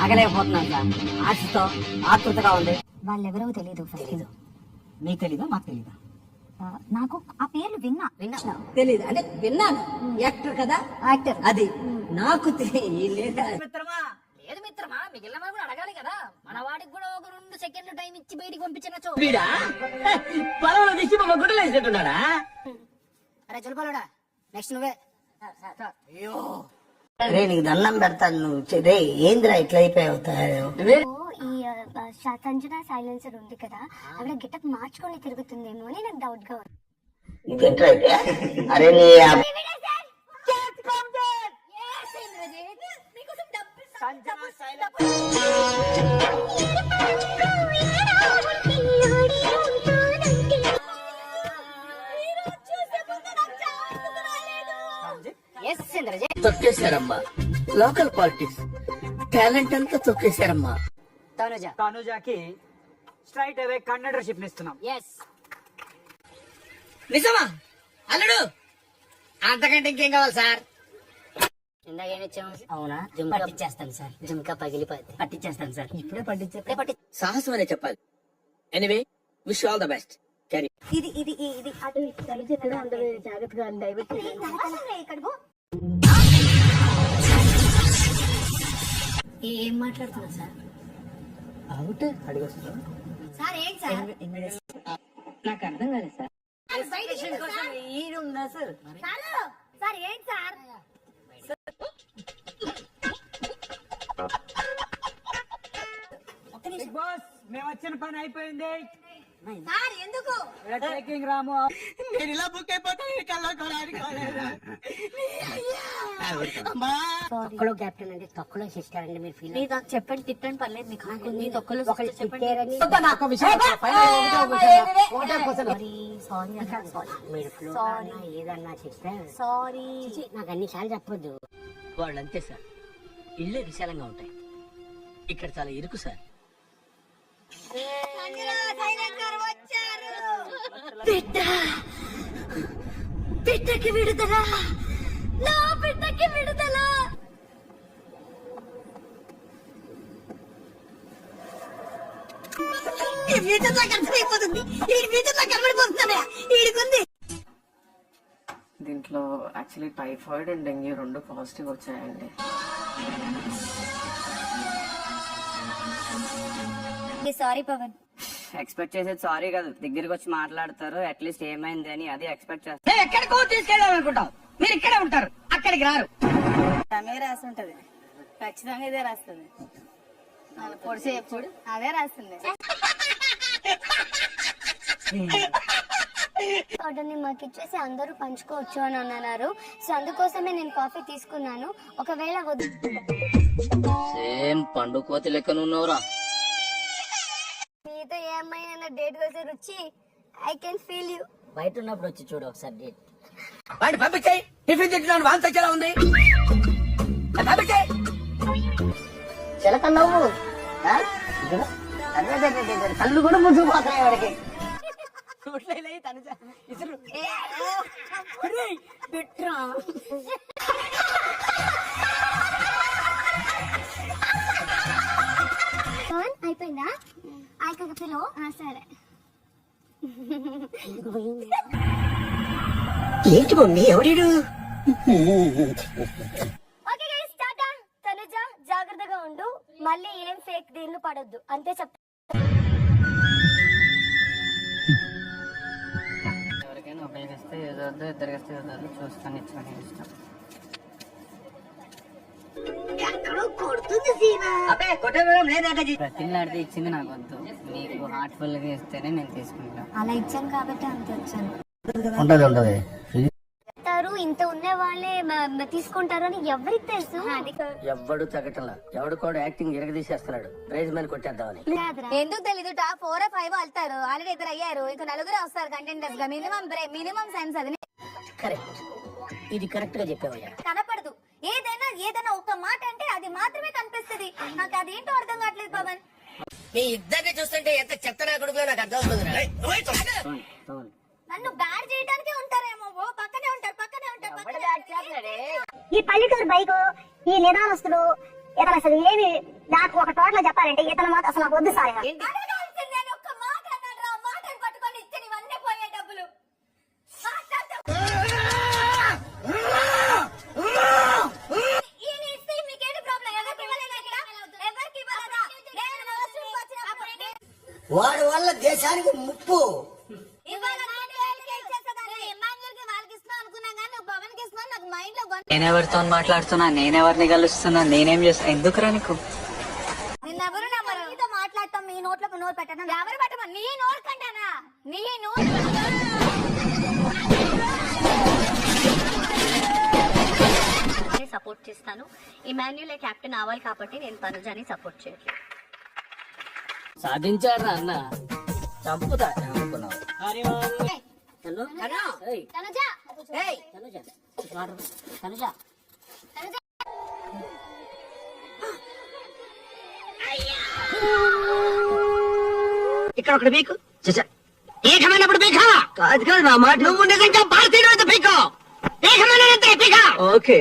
ఆగలేకపోతున్నాను sir, ఆశతో ఆతృతగా ఉంది. వాళ్ళెవరో తెలీదు. మీకు తెలీదా? మాకు తెలీదా? నాకు ఆ పేర్లు విన్నా. తెలీదు అంటే విన్నాను, యాక్టర్ కదా, యాక్టర్ అది నాకు తెలియదు. మిత్రమా లేదు మిత్రమా, మిగిలిన కూడా అడగాలి కదా. మన వాడికి కూడా ఒక 2 సెకండ్లు టైం ఇచ్చి బయటికి పంపించచ్చు. వీడా పొలంలో తీసి మా గుడ్డలు వేసేట్టున్నాడా? అరే చులపాలుడా, నెక్స్ట్ నువ్వే. రే నీకు దండం పెడతాను, నువ్వు రే ఏందిరా ఇట్లా అయిపోయావు? ఈ సంజన సైలెన్సర్ ఉంది కదా, ఆవిడ గెటప్ మార్చుకొని తిరుగుతుందేమో అని నాకు డౌట్ గా ఉంది. అరే నీ తొక్కేశారమ్మా, లోకల్ పాలిటిక్స్ టాలెంట్ అంతా తొక్కేశారమ్మా. తనుజాకి స్ట్రైట్ అవే కండక్టర్షిప్ ఇస్తున్నాం. నిజమా అల్లుడు? అంతకంటే ఇంకేం కావాలి సార్? ఇందాక ఏమిచ్చాము? అవునా, పట్టించేస్తాను సార్, జుంకా పగిలిపోద్ది. పట్టించేస్తాను సార్. ఇప్పుడే పట్టించే. సాహసం అనే చెప్పాలి. Anyway wish all the best. Carry. ఇది ఇది ఇది అటు జాగ్రత్తగా డైవర్ట్ ఏం మాట్లాడుతున్నారు సార్? అవుట్ అడిగొస్తా సార్. ఏంటి సార్? నాకు అర్థం కాలేదు సార్. ఈడుందా సార్? సార్ ఏంటి సార్? బిగ్ బాస్ మేము వచ్చిన పని అయిపోయింది సార్ ఎందుకు? టేకింగ్ రాము. నేను ఇలా బుక్ అయిపోతాను. తొక్కలో కెప్టెన్ అండి, తొక్కలో సిస్టర్ అండి. మీరు ఫీల్ నాకు చెప్పండి, తిట్టండి పర్లేదు. మీకు మీ తొక్కలో చెప్పండి. సారీ ఏదన్నా చెప్తే సారీ. నాకు అన్ని సార్లు చెప్పొద్దు. వాళ్ళు అంతే సార్, ఇళ్ళే విశాలంగా ఉంటాయి, ఇక్కడ చాలా ఇరుకు సార్. బిడ్డకి విడుదల, నా బిడ్డకి విడుదల. దీంట్లో actually typhoid and dengue 2 positive వచ్చాయండి. సారీ పవన్. ఎక్స్పెక్ట్ చేసేది సారీ కాదు, దగ్గరికి వచ్చి మాట్లాడతారు అట్లీస్ట్ ఏమైంది అని, అది ఎక్స్పెక్ట్ చేస్తారు. ఎక్కడికో తీసుకెళ్ళాలనుకుంటాం, మీరు ఇక్కడే ఉంటారు, అక్కడికి రారు. అదే రాస్తుంటది, ఖచ్చితంగా ఇదే రాస్తుంది. పొడిసే ఎప్పుడు అదే రాస్తుంది. ఆర్డర్ని మాకు ఇచ్చేసి అందరూ పంచుకోవచ్చు అని అన్నారు. సో అందుకోసమే నేను కాఫీ తీసుకున్నాను. ఒకవేళ సేమ్ పండు కోతి లెక్కన ఉన్నావురా. మీతో ఏ అమ్మాయి డేట్ వేసే రుచి, ఐ కెన్ ఫీల్ యూ. బయట ఉన్నప్పుడు వచ్చి చూడు ఒకసారి డేట్. వాడిని పంపించాయి. టిఫిన్ తింటున్నాను, వాంతి వచ్చేలా ఉంది. పంపించాయి. చిలకన్నావు కళ్ళు కూడా ముందుకుపోతున్నాయి వాడికి. అయిపోయిందా? ఆయనకు పిలో. సరే. ఏంటి మమ్మీ ఎవడు? Okay guys, Tata. తనుజ జాగ్రత్తగా ఉండు, మళ్ళీ ఏం ఫేక్ డీల్ పడొద్దు, అంతే చెప్తా. ఎవరికైనా ఒకరికి వస్తే ఏదో ఇద్దరికి వస్తే ఏదో చూస్తాను, ఇచ్చిన ఇష్టం. ప్రతిలాడితే ఇచ్చింది నాకు వద్దు, మీకు హార్ట్ఫుల్ గా ఇస్తేనే నేను తీసుకుంటాను. అలా ఇచ్చాను కాబట్టి అంత వచ్చాను. ఇంత ఉన్న వాళ్ళే తీసుకుంటారు అని ఎవరికి తెలుసు? ఎవడు తగ్గటంలా, ఎవడు కూడా యాక్టింగ్ ఎరగదీసేస్తున్నాడు, ప్రైజ్ మనీ కొట్టేద్దామని. ఎందుకు తెలీదు, టాప్ 4 or 5 వెళ్తారు. ఆల్రెడీ 2 అయ్యారు, ఇంకా 4 వస్తారు కంటెండర్స్ గా. మినిమం సెన్స్ అది. కరెక్ట్, ఇది కరెక్ట్ గా చెప్పావయ్యా. కనపడదు, ఏదైనా ఒక్క మాట అంటే అది మాత్రమే కనిపిస్తుంది. నాకు అదేంటో అర్థం కావట్లేదు పవన్. మీ ఇద్దరిని చూస్తుంటే ఎంత చెత్తనా కొడుకులో నాకు అర్థం అవుతుంది. నన్ను బ్యాడ్ చేయడానికే ఉంటారేమో. పక్కనే ఉంటారు. ఈ పల్లెటూరు బైకు ఈ నిదానస్తులు ఇతను అసలు ఏమి నాకు ఒక టోటల్ చెప్పాలంటే ఇతను మాత్రం అసలు నాకు వద్దు సార్ వాడి వల్ల దేశానికి ముప్పు. నేనెవరితో మాట్లాడుతున్నా, నేనెవరిని కలుస్తున్నా, నేనేం చేస్తున్నా, ఎందుకురా నీకు? నిన్నెవరు నమ్మరు నీతో మాట్లాడతాం నీ నోట్లో నోరు పెట్టడం ఎవరు పెట్టమని నీ నోరు కంటానా నీ సపోర్ట్ చేస్తాను. ఇమాన్యుల్ కెప్టెన్ అవ్వాలి కాబట్టి నేను తనుజాని సపోర్ట్ చేయట్లేదు. సాధించారా అన్న, చంపుతా అనుకున్నావు. ఇక్కడ ఒకటి పీకు, ఏకమైనప్పుడు పీకా కాదు కాదు నా మాట, నువ్వు నిజంగా భారతీయుడు పీకో, ఏకమైన పీకా. ఓకే